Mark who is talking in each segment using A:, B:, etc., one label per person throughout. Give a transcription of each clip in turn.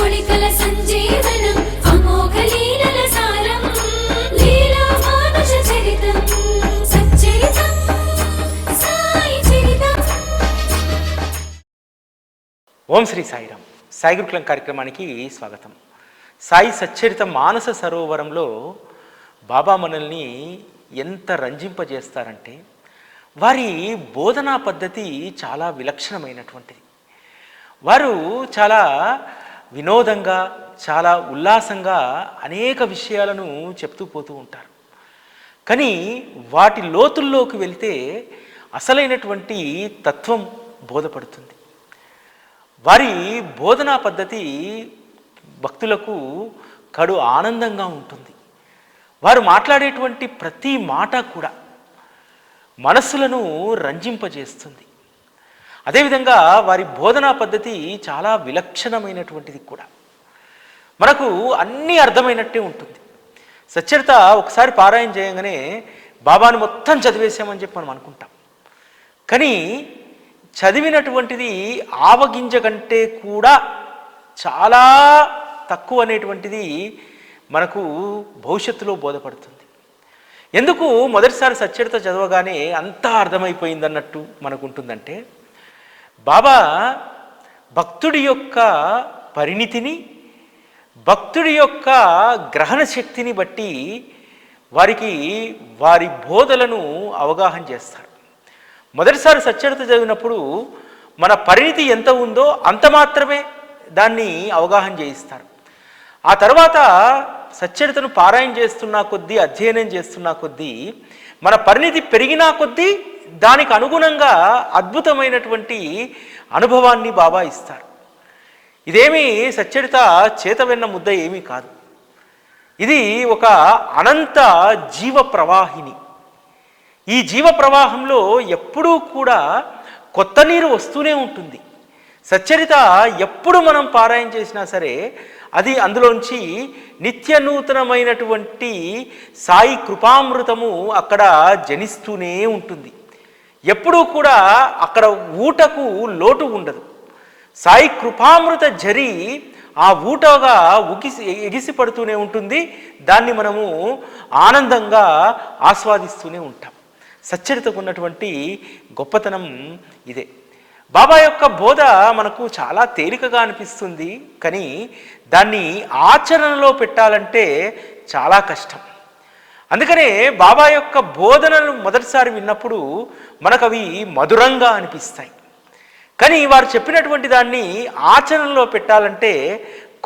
A: గుళికల సంజీవనం అమోఘ లీలల సారం లీలా మానుష చరితం సచ్చరితం సాయి చరితం.
B: ఓం శ్రీ సాయిరామ్. సాయి గురుకులం కార్యక్రమానికి స్వాగతం. సాయి సచ్చరిత మానస సరోవరంలో బాబా మనల్ని ఎంత రంజింపజేస్తారంటే వారి బోధనా పద్ధతి చాలా విలక్షణమైనటువంటిది. వారు చాలా వినోదంగా, చాలా ఉల్లాసంగా అనేక విషయాలను చెప్తూ పోతూ ఉంటారు. కానీ వాటి లోతుల్లోకి వెళితే అసలైనటువంటి తత్వం బోధపడుతుంది. వారి బోధనా పద్ధతి భక్తులకు కడు ఆనందంగా ఉంటుంది. వారు మాట్లాడేటువంటి ప్రతి మాట కూడా మనస్సులను రంజింపజేస్తుంది. అదేవిధంగా వారి బోధనా పద్ధతి చాలా విలక్షణమైనటువంటిది కూడా. మనకు అన్నీ అర్థమైనట్టే ఉంటుంది. సచ్చరిత ఒకసారి పారాయణ చేయగానే బాబాను మొత్తం చదివేశామని చెప్పి మనం అనుకుంటాం. కానీ చదివినటువంటిది ఆవగింజ కంటే కూడా చాలా తక్కువ అనేటువంటిది మనకు భవిష్యత్తులో బోధపడుతుంది. ఎందుకు మొదటిసారి సచ్చరిత చదవగానే అంతా అర్థమైపోయిందన్నట్టు మనకు ఉంటుందంటే, బాబా భక్తుడి యొక్క పరిణితిని, భక్తుడి యొక్క గ్రహణ శక్తిని బట్టి వారికి వారి బోధలను అవగాహన చేస్తారు. మొదటిసారి సచ్చరిత చదివినప్పుడు మన పరిణితి ఎంత ఉందో అంత మాత్రమే దాన్ని అవగాహన చేయిస్తారు. ఆ తర్వాత సచ్చరితను పారాయణ చేస్తున్నా కొద్దీ, అధ్యయనం చేస్తున్నా కొద్దీ మన పరిణితి పెరిగినా కొద్దీ దానికి అనుగుణంగా అద్భుతమైనటువంటి అనుభవాన్ని బాబా ఇస్తారు. ఇదేమీ సచ్చరిత చేతవెన్న ముద్ద ఏమీ కాదు. ఇది ఒక అనంత జీవ ప్రవాహిని. ఈ జీవ ప్రవాహంలో ఎప్పుడూ కూడా కొత్త నీరు వస్తూనే ఉంటుంది. సచ్చరిత ఎప్పుడు మనం పారాయణ చేసినా సరే అది అందులోంచి నిత్య నూతనమైనటువంటి సాయి కృపామృతము అక్కడ జనిస్తూనే ఉంటుంది. ఎప్పుడూ కూడా అక్కడ ఊటకు లోటు ఉండదు. సాయి కృపామృత జరి ఆ ఊటగా ఎగిసి పడుతూనే ఉంటుంది. దాన్ని మనము ఆనందంగా ఆస్వాదిస్తూనే ఉంటాం. సచ్చరితకు ఉన్నటువంటి గొప్పతనం ఇదే. బాబా యొక్క బోధ మనకు చాలా తేలికగా అనిపిస్తుంది, కానీ దాన్ని ఆచరణలో పెట్టాలంటే చాలా కష్టం. అందుకనే బాబా యొక్క బోధనలు మొదటిసారి విన్నప్పుడు మనకు అవి మధురంగా అనిపిస్తాయి. కానీ వారు చెప్పినటువంటి దాన్ని ఆచరణలో పెట్టాలంటే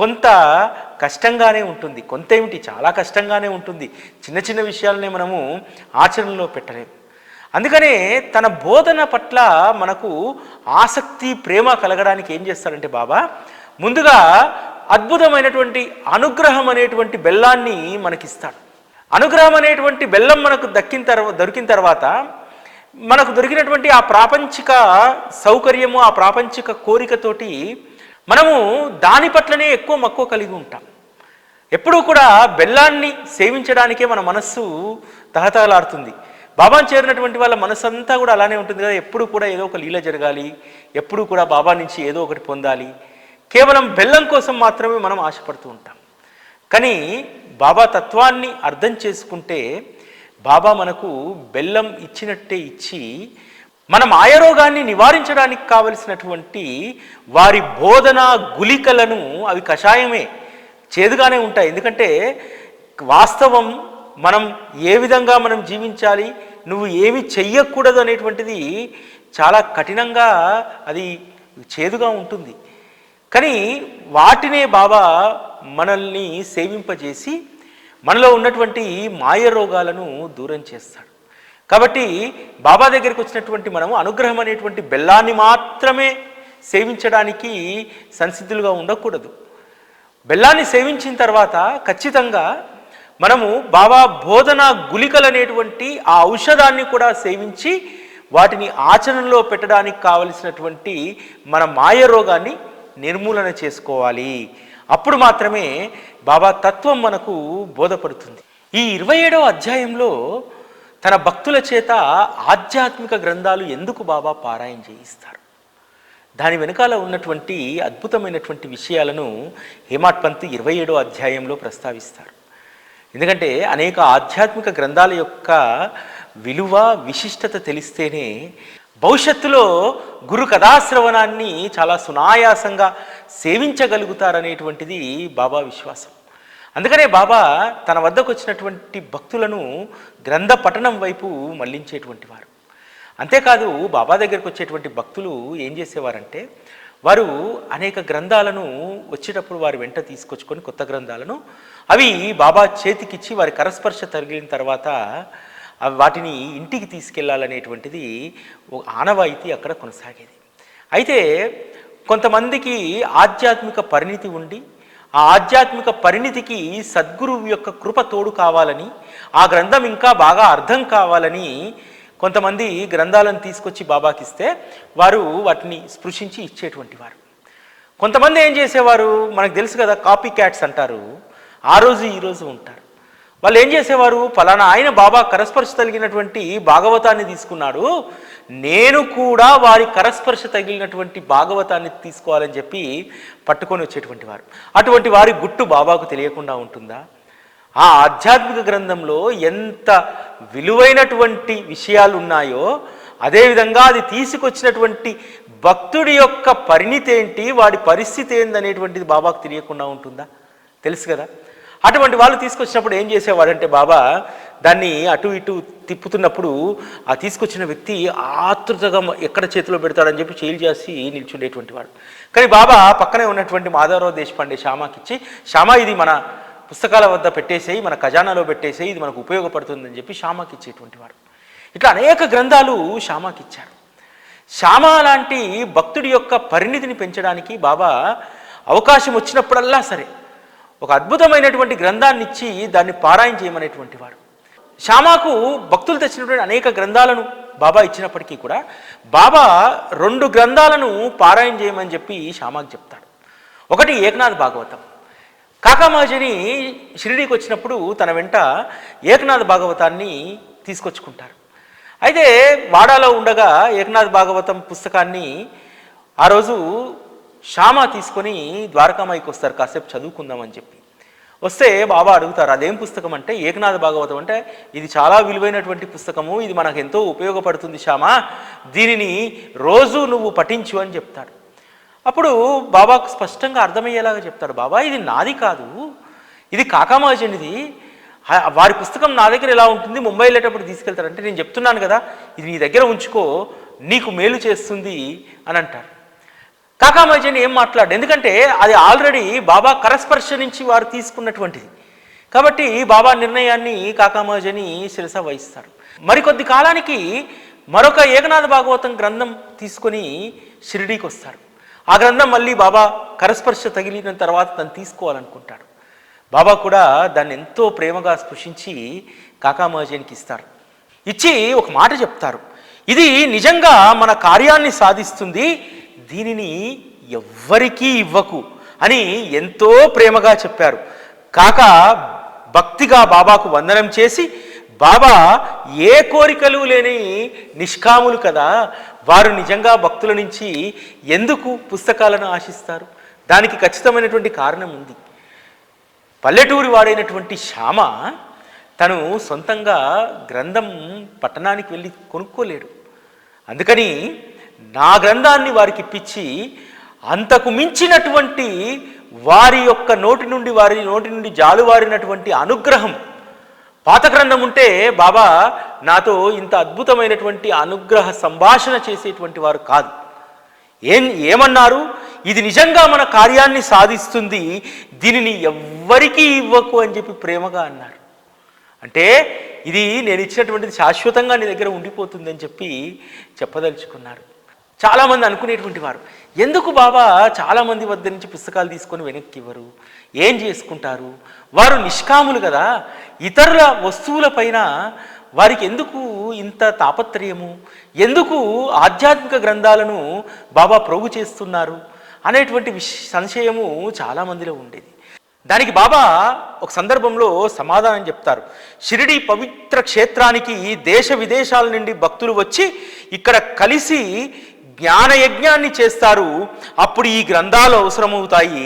B: కొంత కష్టంగానే ఉంటుంది. కొంత ఏమిటి, చాలా కష్టంగానే ఉంటుంది. చిన్న చిన్న విషయాలనే మనము ఆచరణలో పెట్టలేము. అందుకనే తన బోధన పట్ల మనకు ఆసక్తి, ప్రేమ కలగడానికి ఏం చేస్తారంటే బాబా ముందుగా అద్భుతమైనటువంటి అనుగ్రహం అనేటువంటి బెల్లాన్ని మనకిస్తాడు. అనుగ్రహం అనేటువంటి బెల్లం మనకు దొరికిన తర్వాత మనకు దొరికినటువంటి ఆ ప్రాపంచిక సౌకర్యము, ఆ ప్రాపంచిక కోరికతోటి మనము దాని పట్లనే ఎక్కువ మక్కువ కలిగి ఉంటాం. ఎప్పుడూ కూడా బెల్లాన్ని సేవించడానికే మన మనస్సు తహతహలాడుతుంది. బాబాను చేరినటువంటి వాళ్ళ మనసంతా కూడా అలానే ఉంటుంది కదా. ఎప్పుడు కూడా ఏదో ఒక లీల జరగాలి, ఎప్పుడు కూడా బాబా నుంచి ఏదో ఒకటి పొందాలి. కేవలం బెల్లం కోసం మాత్రమే మనం ఆశపడుతూ ఉంటాం. కానీ బాబా తత్వాన్ని అర్థం చేసుకుంటే బాబా మనకు బెల్లం ఇచ్చినట్టే ఇచ్చి మన మాయరోగాన్ని నివారించడానికి కావలసినటువంటి వారి బోధన గుళికలను, అవి కషాయమే, చేదుగానే ఉంటాయి. ఎందుకంటే వాస్తవం మనం ఏ విధంగా మనం జీవించాలి, నువ్వు ఏమి చెయ్యకూడదు అనేటువంటిది చాలా కఠినంగా, అది చేదుగా ఉంటుంది. కానీ వాటినే బాబా మనల్ని సేవింపజేసి మనలో ఉన్నటువంటి మాయ రోగాలను దూరం చేస్తాడు. కాబట్టి బాబా దగ్గరికి వచ్చినటువంటి మనము అనుగ్రహం అనేటువంటి బెల్లాన్ని మాత్రమే సేవించడానికి సంసిద్ధులుగా ఉండకూడదు. బెల్లాన్ని సేవించిన తర్వాత ఖచ్చితంగా మనము బాబా బోధన గుళికలు అనేటువంటి ఆ ఔషధాన్ని కూడా సేవించి వాటిని ఆచరణలో పెట్టడానికి కావలసినటువంటి మన మాయ రోగాన్ని నిర్మూలన చేసుకోవాలి. అప్పుడు మాత్రమే బాబా తత్వం మనకు బోధపడుతుంది. ఈ 27వ అధ్యాయంలో తన భక్తుల చేత ఆధ్యాత్మిక గ్రంథాలు ఎందుకు బాబా పారాయణ చేయిస్తారు? దాని వెనకాల ఉన్నటువంటి అద్భుతమైనటువంటి విషయాలను హేమాడ్ పంత్ 27వ అధ్యాయంలో ప్రస్తావిస్తారు. ఎందుకంటే అనేక ఆధ్యాత్మిక గ్రంథాల యొక్క విలువ విశిష్టత తెలిస్తేనే భవిష్యత్తులో గురు కథాశ్రవణాన్ని చాలా సునాయాసంగా సేవించగలుగుతారనేటువంటిది బాబా విశ్వాసం. అందుకనే బాబా తన వద్దకు వచ్చినటువంటి భక్తులను గ్రంథ పఠనం వైపు మళ్లించేటువంటి వారు. అంతేకాదు బాబా దగ్గరికి వచ్చేటువంటి భక్తులు ఏం చేసేవారంటే వారు అనేక గ్రంథాలను వచ్చేటప్పుడు వారి వెంట తీసుకొచ్చుకొని కొత్త గ్రంథాలను అవి బాబా చేతికిచ్చి వారి కరస్పర్శ తగిలిన తర్వాత వాటిని ఇంటికి తీసుకెళ్లాలనేటువంటిది ఆనవాయితీ అక్కడ కొనసాగేది. అయితే కొంతమందికి ఆధ్యాత్మిక పరిణితి ఉండి ఆ ఆధ్యాత్మిక పరిణితికి సద్గురువు యొక్క కృప తోడు కావాలని ఆ గ్రంథం ఇంకా బాగా అర్థం కావాలని కొంతమంది గ్రంథాలను తీసుకొచ్చి బాబాకిస్తే వారు వాటిని స్పృశించి ఇచ్చేటువంటి వారు. కొంతమంది ఏం చేసేవారు, మనకు తెలుసు కదా, కాపీ క్యాట్స్ అంటారు. ఆ రోజు ఈరోజు ఉంటారు. వాళ్ళు ఏం చేసేవారు, ఫలానా ఆయన బాబా కరస్పర్శ తగిలినటువంటి భాగవతాన్ని తీసుకున్నాడు, నేను కూడా వారి కరస్పర్శ తగిలినటువంటి భాగవతాన్ని తీసుకోవాలని చెప్పి పట్టుకొని వచ్చేటువంటి వారు. అటువంటి వారి గుట్టు బాబాకు తెలియకుండా ఉంటుందా? ఆ ఆధ్యాత్మిక గ్రంథంలో ఎంత విలువైనటువంటి విషయాలు ఉన్నాయో అదేవిధంగా అది తీసుకొచ్చినటువంటి భక్తుడి యొక్క పరిణితి ఏంటి, వాడి పరిస్థితి ఏందనేటువంటిది బాబాకు తెలియకుండా ఉంటుందా? తెలుసు కదా. అటువంటి వాళ్ళు తీసుకొచ్చినప్పుడు ఏం చేసేవాడంటే బాబా దాన్ని అటు ఇటు తిప్పుతున్నప్పుడు ఆ తీసుకొచ్చిన వ్యక్తి ఆతృతగా ఎక్కడ చేతిలో పెడతాడని చెప్పి చేయి చేసి నిల్చుండేటువంటి వాడు. కానీ బాబా పక్కనే ఉన్నటువంటి మాధవరావు దేశపాండే శ్యామాకిచ్చి, శ్యామా ఇది మన పుస్తకాల వద్ద పెట్టేసేయి, మన ఖజానాలో పెట్టేసేయి, ఇది మనకు ఉపయోగపడుతుందని చెప్పి శ్యామాకి ఇచ్చేటువంటి వాడు. ఇట్లా అనేక గ్రంథాలు శ్యామాకి ఇచ్చారు. శ్యామ లాంటి భక్తుడి యొక్క పరిణితిని పెంచడానికి బాబా అవకాశం వచ్చినప్పుడల్లా సరే ఒక అద్భుతమైనటువంటి గ్రంథాన్ని ఇచ్చి దాన్ని పారాయణ చేయమనేటువంటి వాడు. శ్యామాకు భక్తులు తెచ్చినటువంటి అనేక గ్రంథాలను బాబా ఇచ్చినప్పటికీ కూడా బాబా 2 గ్రంథాలను పారాయణ చేయమని చెప్పి శ్యామాకు చెప్తాడు. ఒకటి ఏకనాథ్ భాగవతం. కాకామాజని షిరిడీకి వచ్చినప్పుడు తన వెంట ఏకనాథ్ భాగవతాన్ని తీసుకొచ్చుకుంటారు. అయితే వాడాలో ఉండగా ఏకనాథ్ భాగవతం పుస్తకాన్ని ఆ రోజు శ్యామ తీసుకొని ద్వారకామాయికి వస్తారు, కాసేపు చదువుకుందామని చెప్పి వస్తే బాబా అడుగుతారు, అదేం పుస్తకం అంటే ఏకనాథ్ భాగవతం. అంటే ఇది చాలా విలువైనటువంటి పుస్తకము, ఇది మనకు ఎంతో ఉపయోగపడుతుంది శ్యామ, దీనిని రోజు నువ్వు పఠించు అని చెప్తాడు. అప్పుడు బాబాకు స్పష్టంగా అర్థమయ్యేలాగా చెప్తాడు, బాబా ఇది నాది కాదు, ఇది కాకామాజనిది, వారి పుస్తకం నా దగ్గర ఎలా ఉంటుంది, ముంబై వెళ్ళేటప్పుడు తీసుకెళ్తాడంటే నేను చెప్తున్నాను కదా ఇది నీ దగ్గర ఉంచుకో, నీకు మేలు చేస్తుంది అని అంటారు. కాకామాజని ఏం మాట్లాడు, ఎందుకంటే అది ఆల్రెడీ బాబా కరస్పర్శ నుంచి వారు తీసుకున్నటువంటిది కాబట్టి బాబా నిర్ణయాన్ని కాకామాజని శిరస వహిస్తారు. మరికొద్ది కాలానికి మరొక ఏకనాథ భాగవతం గ్రంథం తీసుకొని షిరిడీకి వస్తారు. ఆ గ్రంథం మళ్ళీ బాబా కరస్పర్శ తగిలిన తర్వాత తను తీసుకోవాలనుకుంటాడు. బాబా కూడా దాన్ని ఎంతో ప్రేమగా స్పృశించి కాకామాజనికి ఇస్తారు. ఇచ్చి ఒక మాట చెప్తారు, ఇది నిజంగా మన కార్యాన్ని సాధిస్తుంది, దీనిని ఎవ్వరికీ ఇవ్వకు అని ఎంతో ప్రేమగా చెప్పారు. కాక భక్తిగా బాబాకు వందనం చేసి, బాబా ఏ కోరికలు లేని నిష్కాములు కదా, వారు నిజంగా భక్తుల నుంచి ఎందుకు పుస్తకాలను ఆశిస్తారు? దానికి ఖచ్చితమైనటువంటి కారణం ఉంది. పల్లెటూరి వాడైనటువంటి శ్యామ తను సొంతంగా గ్రంథం పట్టణానికి వెళ్ళి కొనుక్కోలేడు. అందుకని నా గ్రంథాన్ని వారికి ఇప్పించి అంతకు మించినటువంటి వారి యొక్క నోటి నుండి జాలువారినటువంటి అనుగ్రహం, పాత గ్రంథం ఉంటే బాబా నాతో ఇంత అద్భుతమైనటువంటి అనుగ్రహ సంభాషణ చేసేటువంటి వారు కాదు. ఏమన్నారు, ఇది నిజంగా మన కార్యాన్ని సాధిస్తుంది, దీనిని ఎవ్వరికీ ఇవ్వకు అని చెప్పి ప్రేమగా అన్నారు. అంటే ఇది నేను ఇచ్చినటువంటిది శాశ్వతంగా నీ దగ్గర ఉండిపోతుంది అని చెప్పి చెప్పదలుచుకున్నారు. చాలామంది అనుకునేటువంటి వారు, ఎందుకు బాబా చాలామంది వద్ద నుంచి పుస్తకాలు తీసుకొని వెనక్కి ఇవ్వరు, ఏం చేసుకుంటారు, వారు నిష్కాములు కదా, ఇతరుల వస్తువుల పైన వారికి ఎందుకు ఇంత తాపత్రయము, ఎందుకు ఆధ్యాత్మిక గ్రంథాలను బాబా ప్రోగు చేస్తున్నారు అనేటువంటి సంశయము చాలామందిలో ఉండేది. దానికి బాబా ఒక సందర్భంలో సమాధానం చెప్తారు. షిరిడి పవిత్ర క్షేత్రానికి దేశ విదేశాల నుండి భక్తులు వచ్చి ఇక్కడ కలిసి జ్ఞానయజ్ఞాన్ని చేస్తారు. అప్పుడు ఈ గ్రంథాలు అవసరమవుతాయి.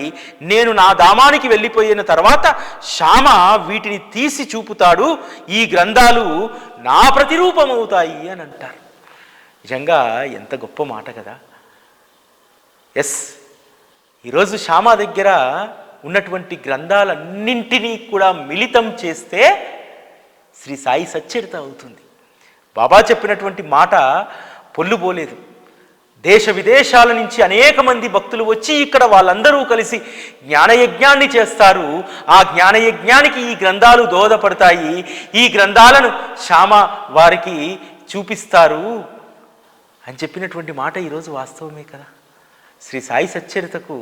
B: నేను నా ధామానికి వెళ్ళిపోయిన తర్వాత శ్యామ వీటిని తీసి చూపుతాడు. ఈ గ్రంథాలు నా ప్రతిరూపమవుతాయి అని అంటారు. నిజంగా ఎంత గొప్ప మాట కదా. ఎస్, ఈరోజు శ్యామ దగ్గర ఉన్నటువంటి గ్రంథాలన్నింటినీ కూడా మిళితం చేస్తే శ్రీ సాయి సచ్చరిత అవుతుంది. బాబా చెప్పినటువంటి మాట పొల్లుబోలేదు. దేశ విదేశాల నుంచి అనేక మంది భక్తులు వచ్చి ఇక్కడ వాళ్ళందరూ కలిసి జ్ఞానయజ్ఞాన్ని చేస్తారు. ఆ జ్ఞానయజ్ఞానికి ఈ గ్రంథాలు దోహదపడతాయి. ఈ గ్రంథాలను శ్యామ వారికి చూపిస్తారు అని చెప్పినటువంటి మాట ఈరోజు వాస్తవమే కదా. శ్రీ సాయి సచ్చరితకు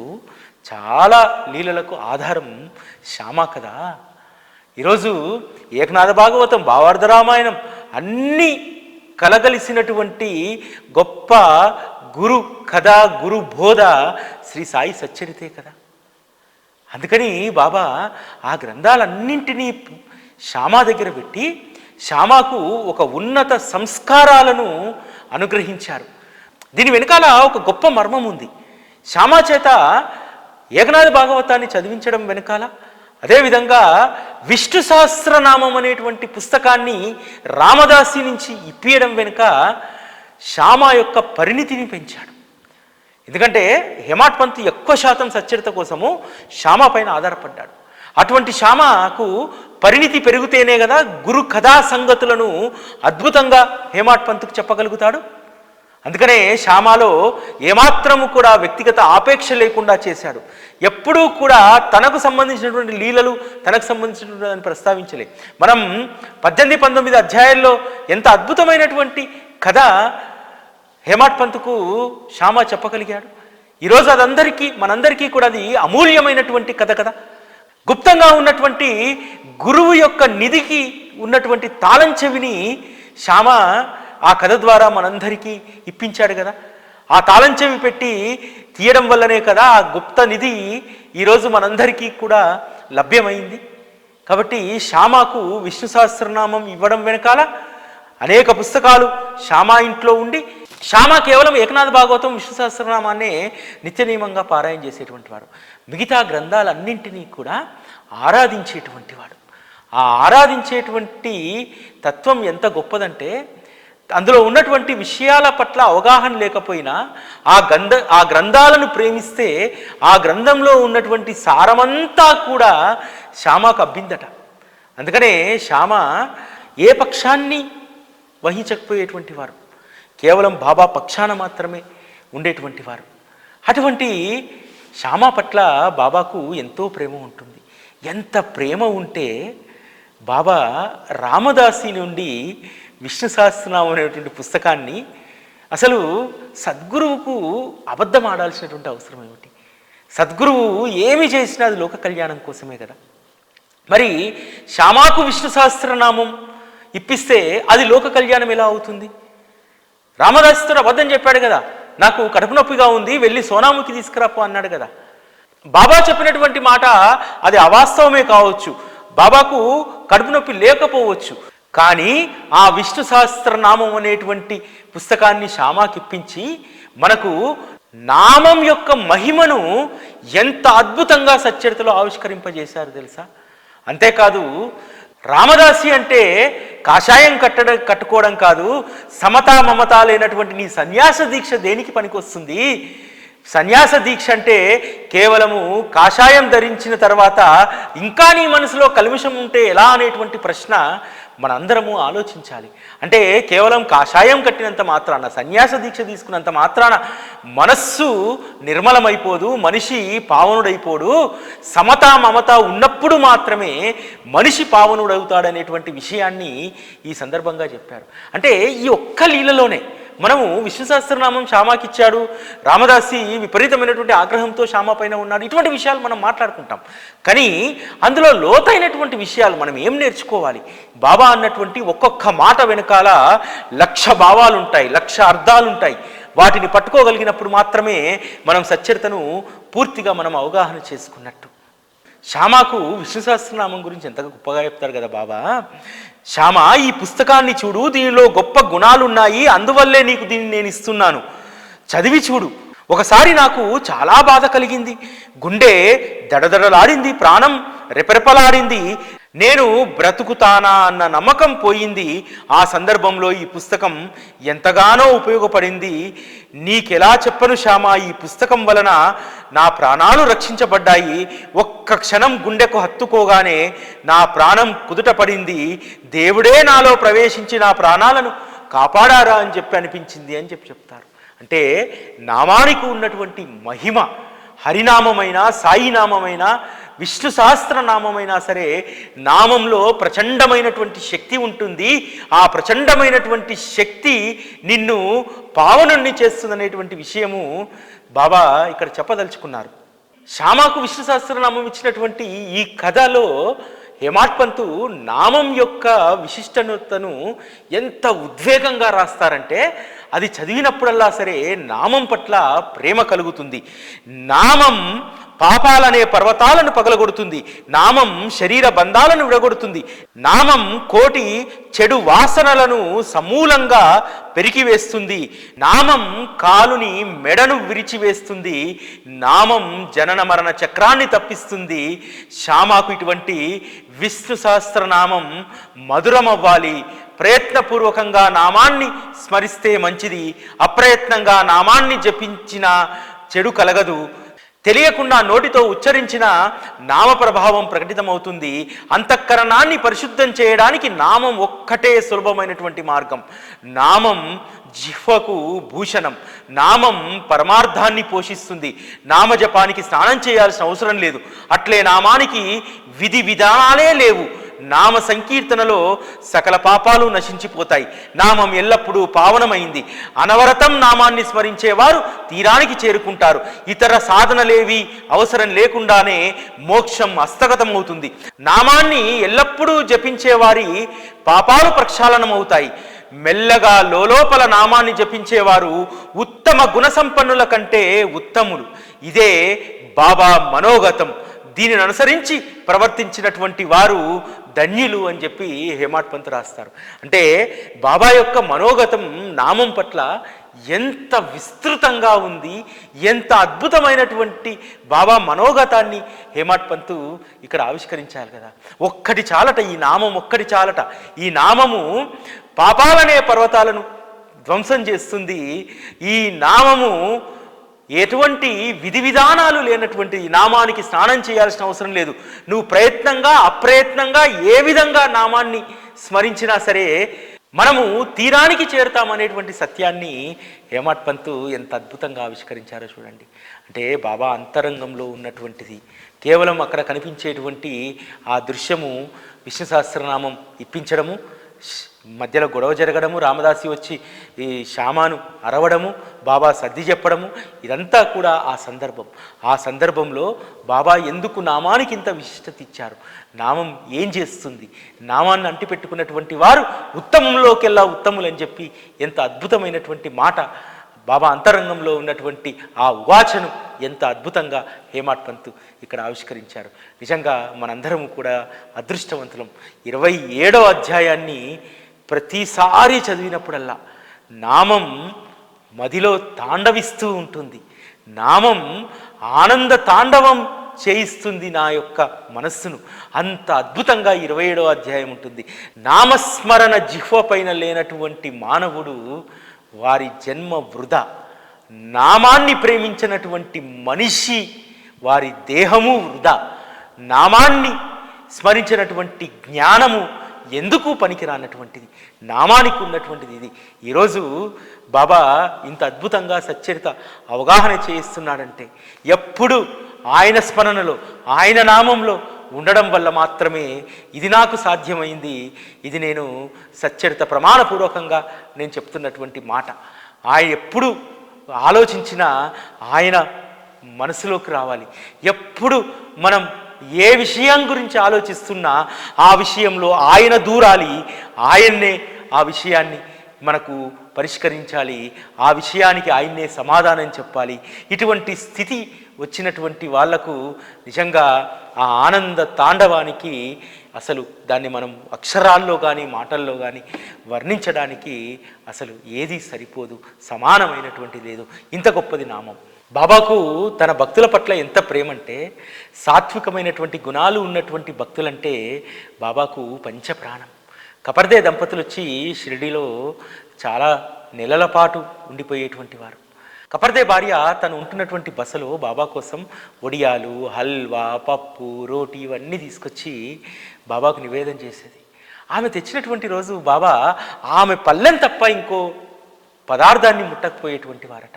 B: చాలా లీలలకు ఆధారం శ్యామ కదా. ఈరోజు ఏకనాథ భాగవతం, భావార్థ రామాయణం అన్నీ కలగలిసినటువంటి గొప్ప గురు కథ, గురు బోధ శ్రీ సాయి సచ్చరితే కదా. అందుకని బాబా ఆ గ్రంథాలన్నింటినీ శ్యామ దగ్గర పెట్టి శ్యామకు ఒక ఉన్నత సంస్కారాలను అనుగ్రహించారు. దీని వెనకాల ఒక గొప్ప మర్మం ఉంది. శ్యామ చేత ఏకనాథ భాగవతాన్ని చదివించడం వెనకాల, అదేవిధంగా విష్ణు సహస్రనామం అనేటువంటి పుస్తకాన్ని రామదాసి నుంచి ఇప్పియడం వెనుక శ్యామ యొక్క పరిణితిని పెంచాడు. ఎందుకంటే హేమాడ్ పంత్ ఎక్కువ శాతం సచ్చరిత కోసము శ్యామ పైన ఆధారపడ్డాడు. అటువంటి శ్యామకు పరిణితి పెరిగితేనే కదా గురు కథా సంగతులను అద్భుతంగా హేమాడ్ పంత్కు చెప్పగలుగుతాడు. అందుకనే శ్యామలో ఏమాత్రము కూడా వ్యక్తిగత ఆపేక్ష లేకుండా చేశాడు. ఎప్పుడూ కూడా తనకు సంబంధించినటువంటి లీలలు, తనకు సంబంధించినటువంటి ప్రస్తావించలే. మనం 18-19 అధ్యాయాల్లో ఎంత అద్భుతమైనటువంటి కథ హేమాడ్ పంత్కు శ్యామ చెప్పగలిగాడు. ఈరోజు మనందరికీ కూడా అది అమూల్యమైనటువంటి కథ కదా. గుప్తంగా ఉన్నటువంటి గురువు యొక్క నిధికి ఉన్నటువంటి తాళం చెవిని శ్యామ ఆ కథ ద్వారా మనందరికీ ఇప్పించాడు కదా. ఆ తాళం చెవి పెట్టి తీయడం వల్లనే కదా ఆ గుప్త నిధి ఈరోజు మనందరికీ కూడా లభ్యమైంది. కాబట్టి శ్యామకు విష్ణు సహస్రనామం ఇవ్వడం వెనకాల అనేక పుస్తకాలు శ్యామ ఇంట్లో ఉండి, శ్యామ కేవలం ఏకనాథ భాగవతం, విష్ణు సహస్రనామాన్నే నిత్య నియమంగా పారాయణ చేసేటువంటి వాడు. మిగతా గ్రంథాలన్నింటినీ కూడా ఆరాధించేటువంటి వాడు. ఆ ఆరాధించేటువంటి తత్వం ఎంత గొప్పదంటే, అందులో ఉన్నటువంటి విషయాల పట్ల అవగాహన లేకపోయినా ఆ గ్రంథాలను ప్రేమిస్తే ఆ గ్రంథంలో ఉన్నటువంటి సారమంతా కూడా శ్యామకు అబ్బిందట. అందుకనే శ్యామ ఏ పక్షాన్ని వహించకపోయేటువంటి వారు, కేవలం బాబా పక్షాన మాత్రమే ఉండేటువంటి వారు. అటువంటి శ్యామ పట్ల బాబాకు ఎంతో ప్రేమ ఉంటుంది. ఎంత ప్రేమ ఉంటే బాబా రామదాసి నుండి విష్ణు సహస్రనామం అనేటువంటి పుస్తకాన్ని అసలు సద్గురువుకు అబద్ధం ఆడాల్సినటువంటి అవసరం ఏమిటి? సద్గురువు ఏమి చేసినా అది లోక కళ్యాణం కోసమే కదా. మరి శ్యామకు విష్ణు సహస్రనామం ఇప్పిస్తే అది లోక కళ్యాణం ఎలా అవుతుంది? రామదాసితో అబద్ధం చెప్పాడు కదా, నాకు కడుపు నొప్పిగా ఉంది, వెళ్ళి సోనాముఖి తీసుకురాపో అన్నాడు కదా. బాబా చెప్పినటువంటి మాట అది అవాస్తవమే కావచ్చు, బాబాకు కడుపు నొప్పి లేకపోవచ్చు, కానీ ఆ విష్ణు సహస్రనామం అనేటువంటి పుస్తకాన్ని శ్యామకి ఇప్పించి మనకు నామం యొక్క మహిమను ఎంత అద్భుతంగా సచ్చరితలో ఆవిష్కరింపజేశారు తెలుసా. అంతేకాదు, రామదాసి అంటే కాషాయం కట్టుకోవడం కాదు, సమతా మమతా లేనటువంటి నీ సన్యాస దీక్ష దేనికి పనికొస్తుంది? సన్యాస దీక్ష అంటే కేవలము కాషాయం ధరించిన తర్వాత ఇంకా నీ మనసులో కల్మషం ఉంటే ఎలా అనేటువంటి ప్రశ్న మనందరము ఆలోచించాలి. అంటే కేవలం కాషాయం కట్టినంత మాత్రాన, సన్యాస దీక్ష తీసుకున్నంత మాత్రాన మనస్సు నిర్మలమైపోదు, మనిషి పావనుడైపోడు. సమతా మమత ఉన్నప్పుడు మాత్రమే మనిషి పావనుడవుతాడనేటువంటి విషయాన్ని ఈ సందర్భంగా చెప్పారు. అంటే ఈ ఒక్క లీలలోనే మనము విష్ణు సహస్రనామం శ్యామకి ఇచ్చాడు, రామదాసి విపరీతమైనటువంటి ఆగ్రహంతో శ్యామ పైన ఉన్నాడు, ఇటువంటి విషయాలు మనం మాట్లాడుకుంటాం. కానీ అందులో లోతైనటువంటి విషయాలు మనం ఏం నేర్చుకోవాలి? బాబా అన్నటువంటి ఒక్కొక్క మాట వెనకాల 1,00,000 భావాలు ఉంటాయి, 1,00,000 అర్థాలు ఉంటాయి. వాటిని పట్టుకోగలిగినప్పుడు మాత్రమే మనం సచ్చరితను పూర్తిగా మనం అవగాహన చేసుకున్నట్టు. శ్యామకు విష్ణు సహస్రనామం గురించి ఎంత గొప్పగా చెప్తారు కదా బాబా. శ్యామ, ఈ పుస్తకాన్ని చూడు, దీనిలో గొప్ప గుణాలు ఉన్నాయి, అందువల్లే నీకు దీన్ని నేను ఇస్తున్నాను. చదివి చూడు. ఒకసారి నాకు చాలా బాధ కలిగింది, గుండె దడదడలాడింది, ప్రాణం రెపరెపలాడింది, నేను బ్రతుకుతానా అన్న నమ్మకం పోయింది. ఆ సందర్భంలో ఈ పుస్తకం ఎంతగానో ఉపయోగపడింది. నీకెలా చెప్పను శ్యామ, ఈ పుస్తకం వలన నా ప్రాణాలు రక్షించబడ్డాయి. ఒక్క క్షణం గుండెకు హత్తుకోగానే నా ప్రాణం కుదుట పడింది. దేవుడే నాలో ప్రవేశించి నా ప్రాణాలను కాపాడారా అని చెప్పి అనిపించింది అని చెప్పి చెప్తారు. అంటే నామానికి ఉన్నటువంటి మహిమ, హరినామమైనా సాయినామమైనా విష్ణు సహస్రనామమైనా సరే నామంలో ప్రచండమైనటువంటి శక్తి ఉంటుంది. ఆ ప్రచండమైనటువంటి శక్తి నిన్ను పావనుణ్ణి చేస్తుందనేటువంటి విషయము బాబా ఇక్కడ చెప్పదలుచుకున్నారు. శ్యామకు విష్ణు సహస్రనామం ఇచ్చినటువంటి ఈ కథలో హేమాడ్ పంతు నామం యొక్క విశిష్టతను ఎంత ఉద్వేగంగా రాస్తారంటే అది చదివినప్పుడల్లా సరే నామం పట్ల ప్రేమ కలుగుతుంది. నామం పాపాలనే పర్వతాలను పగలగొడుతుంది. నామం శరీర బంధాలను విడగొడుతుంది. నామం కోటి చెడు వాసనలను సమూలంగా పెరికివేస్తుంది. నామం కాలుని మెడను విరిచివేస్తుంది. నామం జనన మరణ చక్రాన్ని తప్పిస్తుంది. శ్యామకు ఇటువంటి విష్ణు సహస్రనామం మధురమవ్వాలి. ప్రయత్నపూర్వకంగా నామాన్ని స్మరిస్తే మంచిది, అప్రయత్నంగా నామాన్ని జపించిన చెడు కలగదు. తెలియకుండా నోటితో ఉచ్చరించిన నామ ప్రభావం ప్రకటితమవుతుంది. అంతఃకరణాన్ని పరిశుద్ధం చేయడానికి నామం ఒక్కటే సులభమైనటువంటి మార్గం. నామం జిహ్వకు భూషణం. నామం పరమార్థాన్ని పోషిస్తుంది. నామజపానికి స్నానం చేయాల్సిన అవసరం లేదు. అట్లే నామానికి విధి విధానాలే లేవు. నామ సంకీర్తనలో సకల పాపాలు నశించిపోతాయి. నామం ఎల్లప్పుడూ పావనమైంది. అనవరతం నామాన్ని స్మరించేవారు తీరానికి చేరుకుంటారు. ఇతర సాధనలేవి అవసరం లేకుండానే మోక్షం హస్తగతమవుతుంది. నామాన్ని ఎల్లప్పుడూ జపించేవారి పాపాలు ప్రక్షాళనమవుతాయి. మెల్లగా లోపల నామాన్ని జపించేవారు ఉత్తమ గుణసంపన్నుల కంటే ఉత్తములు. ఇదే బాబా మనోగతం. దీనిని అనుసరించి ప్రవర్తించినటువంటి వారు ధన్యులు అని చెప్పి హేమాడ్ పంత్ రాస్తారు. అంటే బాబా యొక్క మనోగతం నామం పట్ల ఎంత విస్తృతంగా ఉంది, ఎంత అద్భుతమైనటువంటి బాబా మనోగతాన్ని హేమాడ్ పంత్ ఇక్కడ ఆవిష్కరించాలి కదా. ఒక్కటి చాలట, ఈ నామం ఒక్కటి చాలట. ఈ నామము పాపాలనే పర్వతాలను ధ్వంసం చేస్తుంది. ఈ నామము ఎటువంటి విధి విధానాలు లేనటువంటి నామానికి స్నానం చేయాల్సిన అవసరం లేదు. నువ్వు ప్రయత్నంగా అప్రయత్నంగా ఏ విధంగా నామాన్ని స్మరించినా సరే మనము తీరానికి చేరుతామనేటువంటి సత్యాన్ని హేమాడ్ పంత్ ఎంత అద్భుతంగా ఆవిష్కరించారో చూడండి. అంటే బాబా అంతరంగంలో ఉన్నటువంటిది కేవలం అక్కడ కనిపించేటువంటి ఆ దృశ్యము విష్ణు సహస్రనామం ఇప్పించడము, మధ్యలో గొడవ జరగడము, రామదాసి వచ్చి ఈ శ్యామను అరవడము, బాబా సర్ది చెప్పడము, ఇదంతా కూడా ఆ సందర్భంలో బాబా ఎందుకు నామానికి ఇంత విశిష్టత ఇచ్చారు, నామం ఏం చేస్తుంది, నామాన్ని అంటిపెట్టుకున్నటువంటి వారు ఉత్తమంలోకెల్లా ఉత్తములని చెప్పి ఎంత అద్భుతమైనటువంటి మాట బాబా అంతరంగంలో ఉన్నటువంటి ఆ ఉవాచను ఎంత అద్భుతంగా హేమాడ్ పంత్ ఇక్కడ ఆవిష్కరించారు. నిజంగా మనందరం కూడా అదృష్టవంతులం. 27వ అధ్యాయాన్ని ప్రతిసారి చదివినప్పుడల్లా నామం మదిలో తాండవిస్తూ ఉంటుంది. నామం ఆనంద తాండవం చేయిస్తుంది నా యొక్క మనస్సును. అంత అద్భుతంగా 27వ అధ్యాయం ఉంటుంది. నామస్మరణ జిహ్వ పైన లేనటువంటి మానవుడు వారి జన్మ వృధా. నామాన్ని ప్రేమించినటువంటి మనిషి వారి దేహము వృధా. నామాన్ని స్మరించినటువంటి జ్ఞానము ఎందుకు పనికిరానటువంటిది. నామానికి ఉన్నటువంటిది ఇది. ఈరోజు బాబా ఇంత అద్భుతంగా సచ్చరిత అవగాహన చేయిస్తున్నాడంటే ఎప్పుడు ఆయన స్మరణలో ఆయన నామంలో ఉండడం వల్ల మాత్రమే ఇది నాకు సాధ్యమైంది. ఇది నేను సచ్చరిత ప్రమాణపూర్వకంగా నేను చెప్తున్నటువంటి మాట. ఆయన ఎప్పుడు ఆలోచించినా ఆయన మనసులోకి రావాలి. ఎప్పుడు మనం ఏ విషయం గురించి ఆలోచిస్తున్నా ఆ విషయంలో ఆయన దూరాలి. ఆయన్నే ఆ విషయాన్ని మనకు పరిష్కరించాలి. ఆ విషయానికి ఆయన్నే సమాధానం చెప్పాలి. ఇటువంటి స్థితి వచ్చినటువంటి వాళ్లకు నిజంగా ఆ ఆనంద తాండవానికి అసలు దాన్ని మనం అక్షరాల్లో కానీ మాటల్లో కానీ వర్ణించడానికి అసలు ఏది సరిపోదు, సమానమైనటువంటి లేదు. ఇంత గొప్పది నామం. బాబాకు తన భక్తుల పట్ల ఎంత ప్రేమంటే, సాత్వికమైనటువంటి గుణాలు ఉన్నటువంటి భక్తులంటే బాబాకు పంచప్రాణం. కపర్దే దంపతులు వచ్చి షిరిడీలో చాలా నెలల పాటు ఉండిపోయేటువంటి వారు. కపర్దే భార్య తను ఉంటున్నటువంటి బసలో బాబా కోసం వడియాలు, హల్వా, పప్పు, రోటీ ఇవన్నీ తీసుకొచ్చి బాబాకు నివేదన చేసేది. ఆమె తెచ్చినటువంటి రోజు బాబా ఆమె పళ్ళెం తప్ప ఇంకో పదార్థాన్ని ముట్టకపోయేటువంటి వారట.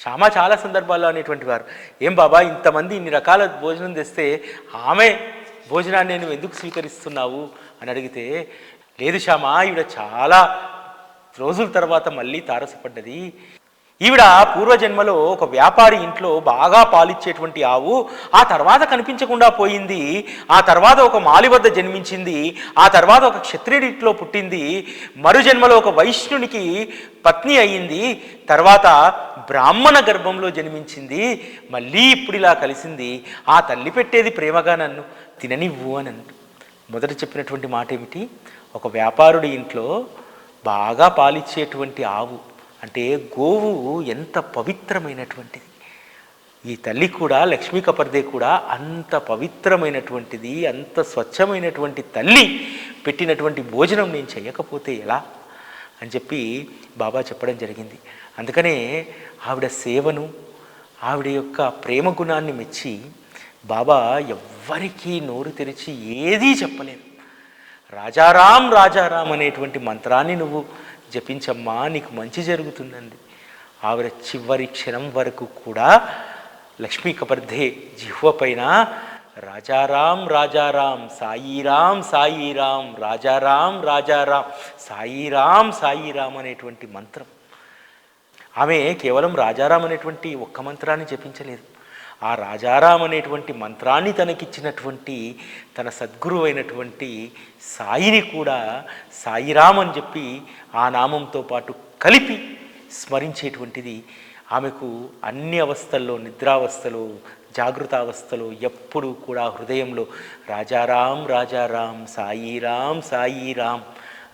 B: శ్యామ చాలా సందర్భాల్లో అనేటువంటి వారు, ఏం బాబా ఇంతమంది ఇన్ని రకాల భోజనం తెస్తే ఆమె భోజనాన్ని నువ్వు ఎందుకు స్వీకరిస్తున్నావు అని అడిగితే, లేదు శ్యామ, ఈవిడ చాలా రోజుల తర్వాత మళ్ళీ తారసపడ్డది. ఈవిడ పూర్వజన్మలో ఒక వ్యాపారి ఇంట్లో బాగా పాలిచ్చేటువంటి ఆవు, ఆ తర్వాత కనిపించకుండా పోయింది. ఆ తర్వాత ఒక మాలి వద్ద జన్మించింది. ఆ తర్వాత ఒక క్షత్రియుడి ఇంట్లో పుట్టింది. మరుజన్మలో ఒక వైశ్యునికి పత్ని అయ్యింది. తర్వాత బ్రాహ్మణ గర్భంలో జన్మించింది. మళ్ళీ ఇప్పుడు ఇలా కలిసింది. ఆ తల్లి పెట్టేది ప్రేమగా నన్ను తిననివ్వు అని మొదట చెప్పినటువంటి మాట ఏమిటి? ఒక వ్యాపారుడి ఇంట్లో బాగా పాలిచ్చేటువంటి ఆవు అంటే గోవు ఎంత పవిత్రమైనటువంటిది. ఈ తల్లి కూడా, లక్ష్మీ కపర్దే కూడా అంత పవిత్రమైనటువంటిది, అంత స్వచ్ఛమైనటువంటి తల్లి పెట్టినటువంటి భోజనం నేను చేయకపోతే ఎలా అని చెప్పి బాబా చెప్పడం జరిగింది. అందుకనే ఆవిడ సేవను, ఆవిడ యొక్క ప్రేమ గుణాన్ని మెచ్చి బాబా ఎవ్వరికీ నోరు తెరిచి ఏదీ చెప్పలేదు. రాజారాం రాజారాం అనేటువంటి మంత్రాన్ని నువ్వు జపించమ్మా, నీకు మంచి జరుగుతుందండి. ఆవిడ చివరి క్షణం వరకు కూడా లక్ష్మీ కపర్దే జిహ్వ పైన రాజారాం రాజారాం, సాయిరాం సాయిరాం, రాజారాం రాజారాం, సాయిరాం సాయిరాం అనేటువంటి మంత్రం. ఆమె కేవలం రాజారాం అనేటువంటి ఒక్క మంత్రాన్ని జపించలేదు. ఆ రాజారాం అనేటువంటి మంత్రాన్ని తనకిచ్చినటువంటి తన సద్గురువు అయినటువంటి సాయిని కూడా సాయిరాం అని చెప్పి ఆ నామంతో పాటు కలిపి స్మరించేటువంటిది ఆమెకు అన్ని అవస్థల్లో, నిద్రావస్థలో, జాగృతావస్థలో ఎప్పుడూ కూడా హృదయంలో రాజారాం రాజారాం, సాయిరాం సాయిరాం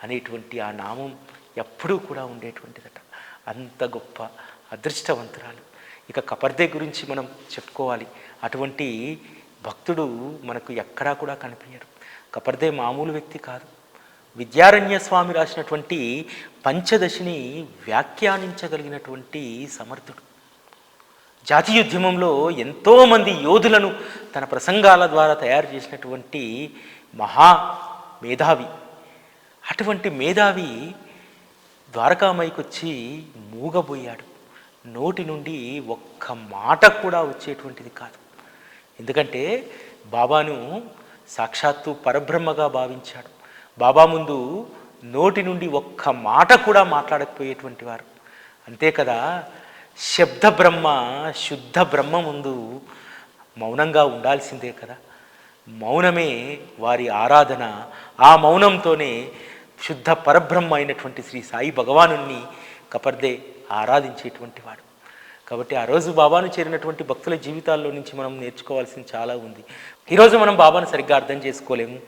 B: అనేటువంటి ఆ నామం ఎప్పుడూ కూడా ఉండేటువంటిదట. అంత గొప్ప అదృష్టవంతురాలు. ఇక కపర్దే గురించి మనం చెప్పుకోవాలి. అటువంటి భక్తుడు మనకు ఎక్కడా కూడా కనిపించడు. కపర్దే మామూలు వ్యక్తి కాదు. విద్యారణ్య స్వామి రాసినటువంటి పంచదశిని వ్యాఖ్యానించగలిగినటువంటి సమర్థుడు. జాతీయోద్యమంలో ఎంతోమంది యోధులను తన ప్రసంగాల ద్వారా తయారు చేసినటువంటి మహా మేధావి. అటువంటి మేధావి ద్వారకామాయికొచ్చి మూగబోయాడు. నోటి నుండి ఒక్క మాట కూడా వచ్చేటువంటిది కాదు. ఎందుకంటే బాబాను సాక్షాత్తు పరబ్రహ్మగా భావించాడు. బాబా ముందు నోటి నుండి ఒక్క మాట కూడా మాట్లాడకపోయేటువంటి వారు. అంతే కదా, శబ్ద బ్రహ్మ, శుద్ధ బ్రహ్మ ముందు మౌనంగా ఉండాల్సిందే కదా. మౌనమే వారి ఆరాధన. ఆ మౌనంతోనే శుద్ధ పరబ్రహ్మ అయినటువంటి శ్రీ సాయి భగవానుణ్ణి కపర్దే ఆరాధించేటువంటి వాడు. కాబట్టి ఆ రోజు బాబాను చేరినటువంటి భక్తుల జీవితాల్లో నుంచి మనం నేర్చుకోవాల్సింది చాలా ఉంది. ఈరోజు మనం బాబాను సరిగ్గా అర్థం చేసుకోలేము.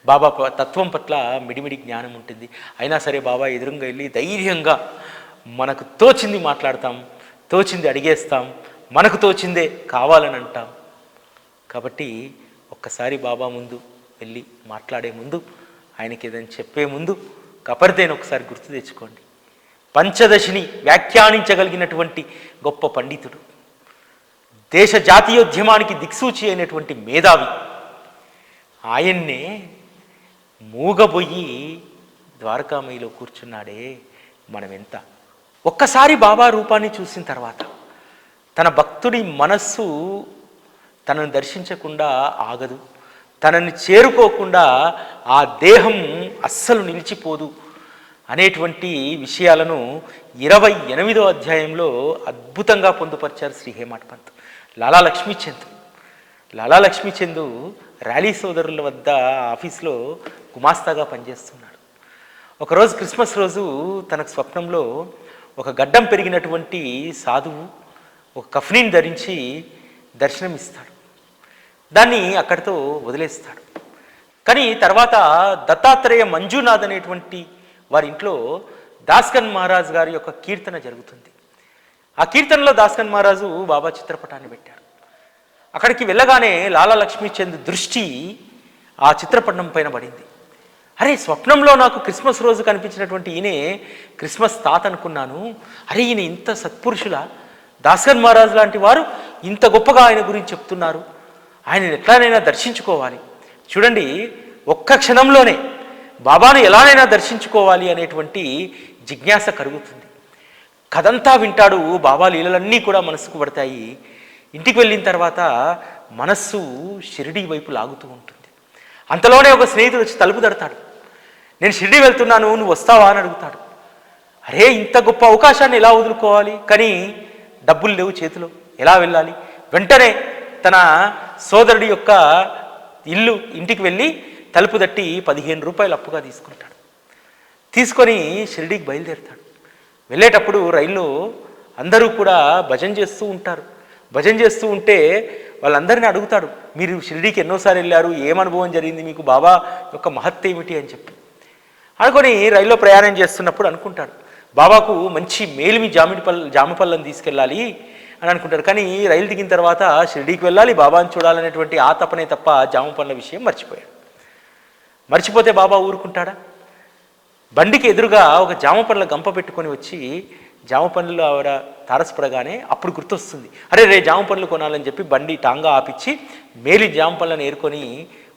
B: బాబా తత్వం పట్ల మిడిమిడి జ్ఞానం ఉంటుంది. అయినా సరే బాబా ఎదురుగా వెళ్ళి ధైర్యంగా మనకు తోచింది మాట్లాడతాం, తోచింది అడిగేస్తాం, మనకు తోచిందే కావాలని అంటాం. కాబట్టి ఒక్కసారి బాబా ముందు వెళ్ళి మాట్లాడే ముందు, ఆయనకి ఏదైనా చెప్పే ముందు కపర్దేని ఒకసారి గుర్తు తెచ్చుకోండి. పంచదశిని వ్యాఖ్యానించగలిగినటువంటి గొప్ప పండితుడు, దేశ జాతీయోద్యమానికి దిక్సూచి అయినటువంటి మేధావి, ఆయన్నే మూగబోయి ద్వారకామయిలో కూర్చున్నాడే. మనం ఎంత ఒక్కసారి బాబా రూపాన్ని చూసిన తర్వాత తన భక్తుడి మనస్సు తనను దర్శించకుండా ఆగదు, తనని చేరుకోకుండా ఆ దేహం అస్సలు నిలిచిపోదు అనేటువంటి విషయాలను 28వ అధ్యాయంలో అద్భుతంగా పొందుపరిచారు శ్రీ హేమాడ్ పంత్. లాలా లక్ష్మీచంద్ ర్యాలీ సోదరుల వద్ద ఆఫీస్లో గుమాస్తాగా పనిచేస్తున్నాడు. ఒకరోజు క్రిస్మస్ రోజు తనకు స్వప్నంలో ఒక గడ్డం పెరిగినటువంటి సాధువు ఒక కఫ్నీని ధరించి దర్శనమిస్తాడు. దాన్ని అక్కడితో వదిలేస్తాడు. కానీ తర్వాత దత్తాత్రేయ మంజునాథ్ అనేటువంటి వారి ఇంట్లో దాస్కన్ మహారాజ్ గారి యొక్క కీర్తన జరుగుతుంది. ఆ కీర్తనలో దాస్కన్ మహారాజు బాబా చిత్రపటాన్ని పెట్టారు. అక్కడికి వెళ్ళగానే లాలా లక్ష్మీచంద్ దృష్టి ఆ చిత్రపటం పైన పడింది. అరే, స్వప్నంలో నాకు క్రిస్మస్ రోజు కనిపించినటువంటి ఈయనే క్రిస్మస్ తాత అనుకున్నాను. అరే, ఈయన ఇంత సత్పురుషుల దాస్కన్ మహారాజ్ లాంటి వారు ఇంత గొప్పగా ఆయన గురించి చెప్తున్నారు. ఆయన ఎట్లానైనా దర్శించుకోవాలి. చూడండి, ఒక్క క్షణంలోనే బాబాను ఎలానైనా దర్శించుకోవాలి అనేటువంటి జిజ్ఞాస కలుగుతుంది. కథంతా వింటాడు. బాబా లీలలన్నీ కూడా మనసుకు పడతాయి. ఇంటికి వెళ్ళిన తర్వాత మనస్సు షిరిడీ వైపు లాగుతూ ఉంటుంది. అంతలోనే ఒక స్నేహితుడు వచ్చి తలుపు తడతాడు. నేను షిరిడీ వెళ్తున్నాను, నువ్వు వస్తావా అని అడుగుతాడు. అరే, ఇంత గొప్ప అవకాశాన్ని ఎలా వదులుకోవాలి? కానీ డబ్బులు లేవు చేతిలో, ఎలా వెళ్ళాలి? వెంటనే తన సోదరుడి యొక్క ఇంటికి వెళ్ళి తలుపు తట్టి 15 రూపాయలు అప్పుగా తీసుకుంటాడు. తీసుకొని షిరిడీకి బయలుదేరుతాడు. వెళ్ళేటప్పుడు రైల్లో అందరూ కూడా భజన చేస్తూ ఉంటారు. భజన చేస్తూ ఉంటే వాళ్ళందరినీ అడుగుతాడు, మీరు షిరిడీకి ఎన్నోసార్లు వెళ్ళారు, ఏం అనుభవం జరిగింది మీకు, బాబా యొక్క మహత్త ఏమిటి అని చెప్పి అనుకొని రైల్లో ప్రయాణం చేస్తున్నప్పుడు అనుకుంటాడు, బాబాకు మంచి మేలిమి జామపళ్ళని తీసుకెళ్ళాలి అని అనుకుంటాడు. కానీ రైలు దిగిన తర్వాత షిరిడీకి వెళ్ళాలి, బాబాని చూడాలనేటువంటి ఆ తపనే తప్ప జామపళ్ళ విషయం మర్చిపోయాడు. మర్చిపోతే బాబా ఊరుకుంటాడా? బండికి ఎదురుగా ఒక జామపండ్ల గంప పెట్టుకొని వచ్చి జామపండ్లు ఆవిడ తారసపడగానే అప్పుడు గుర్తొస్తుంది, అరే రే జామపండ్లు కొనాలని చెప్పి బండి టాంగా ఆపిచ్చి మేలి జామపండ్లను ఏరుకొని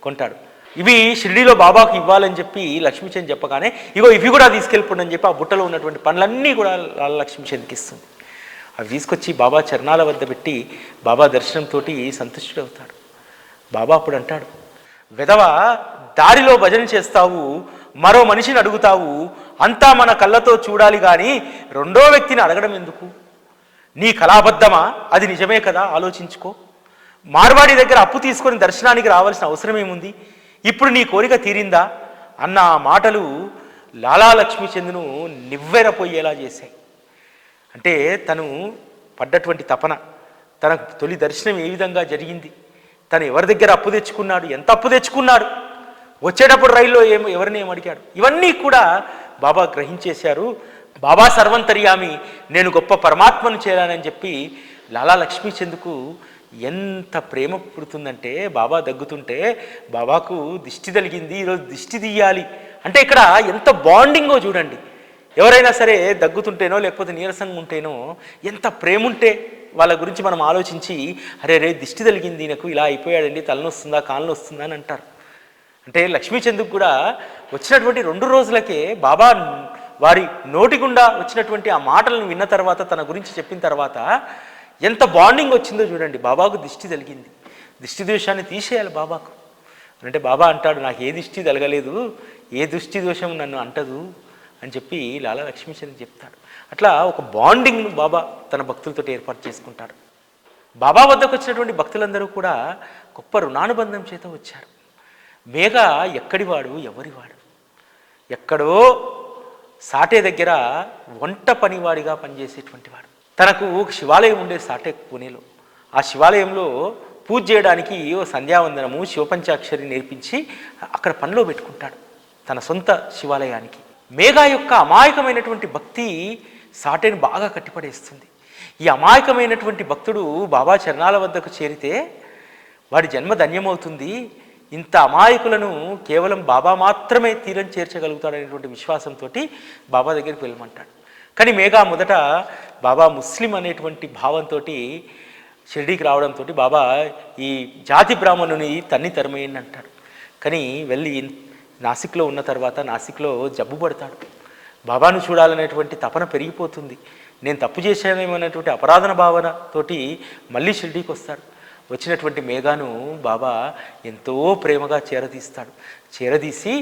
B: కొంటాడు. ఇవి షిరిడీలో బాబాకు ఇవ్వాలని చెప్పి లక్ష్మీచంద్ చెప్పగానే ఇగో ఇవి కూడా తీసుకెళ్ళిపోండి అని చెప్పి ఆ బుట్టలో ఉన్నటువంటి పండ్లన్నీ కూడా లక్ష్మీచంద్కి ఇస్తుంది. అవి తీసుకొచ్చి బాబా చరణాల వద్ద పెట్టి బాబా దర్శనంతో సంతుష్టుడవుతాడు. బాబా అప్పుడు అంటాడు, వెధవ, దారిలో భజన చేస్తావు, మరో మనిషిని అడుగుతావు, అంతా మన కళ్ళతో చూడాలి కానీ రెండో వ్యక్తిని అడగడం ఎందుకు? నీ కళాబద్ధమా? అది నిజమే కదా, ఆలోచించుకో. మార్వాడి దగ్గర అప్పు తీసుకొని దర్శనానికి రావాల్సిన అవసరం ఏముంది? ఇప్పుడు నీ కోరిక తీరిందా అన్న మాటలు లాలా లక్ష్మీచంద్ను నివ్వెరపోయేలా చేశాయి. అంటే తను పడ్డటువంటి తపన, తనకు తొలి దర్శనం ఏ విధంగా జరిగింది, తను ఎవరి దగ్గర అప్పు తెచ్చుకున్నాడు, ఎంత అప్పు తెచ్చుకున్నాడు, వచ్చేటప్పుడు రైల్లో ఎవరిని అడిగాడు, ఇవన్నీ కూడా బాబా గ్రహించేశారు. బాబా సర్వంతర్యామి, నేను గొప్ప పరమాత్మను చేరానని చెప్పి లాలా లక్ష్మీచంద్కు ఎంత ప్రేమ పుడుతుందంటే, బాబా దగ్గుతుంటే బాబాకు దిష్టి తగిలింది, ఈరోజు దిష్టి తీయాలి అంటే ఇక్కడ ఎంత బాండింగో చూడండి. ఎవరైనా సరే దగ్గుతుంటేనో లేకపోతే నీరసంగా ఉంటేనో ఎంత ప్రేమ ఉంటే వాళ్ళ గురించి మనం ఆలోచించి, అరే రే దిష్టి తగిలింది, నాకు ఇలా అయిపోయాడండి, తలనొస్తుందా కాళ్ళను వస్తుందా అని అంటారు. అంటే లక్ష్మీచంద్కు కూడా వచ్చినటువంటి 2 రోజులకే బాబా వారి నోటి గుండా వచ్చినటువంటి ఆ మాటలను విన్న తర్వాత, తన గురించి చెప్పిన తర్వాత ఎంత బాండింగ్ వచ్చిందో చూడండి. బాబాకు దిష్టి తగిలింది, దిష్టి దోషాన్ని తీసేయాలి బాబాకు అంటే బాబా అంటాడు, నాకు ఏ దిష్టి తగలలేదు, ఏ దృష్టి దోషం నన్ను అంటదు అని చెప్పి లాలా లక్ష్మీచంద్ చెప్తాడు. అట్లా ఒక బాండింగ్ను బాబా తన భక్తులతో ఏర్పాటు చేసుకుంటాడు. బాబా వద్దకు వచ్చినటువంటి భక్తులందరూ కూడా గొప్ప రుణానుబంధం చేత వచ్చారు. మేఘ ఎక్కడివాడు, ఎవరివాడు? ఎక్కడో సాటే దగ్గర వంట పనివాడిగా పనిచేసేటువంటి వాడు. తనకు ఒక శివాలయం ఉండే సాటే పూణేలో. ఆ శివాలయంలో పూజ చేయడానికి ఓ సంధ్యావందనము, శివపంచాక్షరి నేర్పించి అక్కడ పనిలో పెట్టుకుంటాడు తన సొంత శివాలయానికి. మేఘ యొక్క అమాయకమైనటువంటి భక్తి సాటేను బాగా కట్టిపడేస్తుంది. ఈ అమాయకమైనటువంటి భక్తుడు బాబా చరణాల వద్దకు చేరితే వాడి జన్మ ధన్యమవుతుంది, ఇంత అమాయకులను కేవలం బాబా మాత్రమే తీరం చేర్చగలుగుతాడనేటువంటి విశ్వాసంతో బాబా దగ్గరికి వెళ్ళమంటాడు. కానీ మేఘా మొదట బాబా ముస్లిం అనేటువంటి భావంతో షిరిడీకి రావడంతో బాబా ఈ జాతి బ్రాహ్మణుని తన్ని తరమేయండి అంటాడు. కానీ వెళ్ళి నాసిక్లో ఉన్న తర్వాత నాసిక్లో జబ్బు పడతాడు. బాబాను చూడాలనేటువంటి తపన పెరిగిపోతుంది. నేను తప్పు చేశానేమనేటువంటి అపరాధన భావనతోటి మళ్ళీ షిరిడీకి వస్తాడు. వచ్చినటువంటి మేఘాను బాబా ఎంతో ప్రేమగా చేరదీస్తాడు. చేరదీసి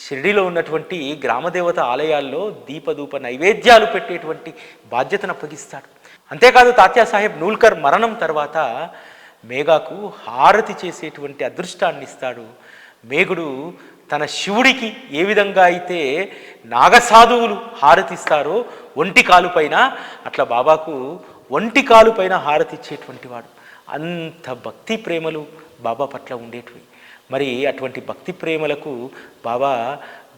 B: షిరిడీలో ఉన్నటువంటి గ్రామదేవత ఆలయాల్లో దీపధూప నైవేద్యాలు పెట్టేటువంటి బాధ్యతను అప్పగిస్తాడు. అంతేకాదు తాత్యా సాహెబ్ నూల్కర్ మరణం తర్వాత మేఘాకు హారతి చేసేటువంటి అదృష్టాన్ని ఇస్తాడు. మేఘుడు తన శివుడికి ఏ విధంగా అయితే నాగసాధువులు హారతిస్తారో ఒంటి కాలు పైన, అట్లా బాబాకు ఒంటి కాలు పైన హారతి ఇచ్చేటువంటి వాడు. అంత భక్తి ప్రేమలు బాబా పట్ల ఉండేటివి. మరి అటువంటి భక్తి ప్రేమలకు బాబా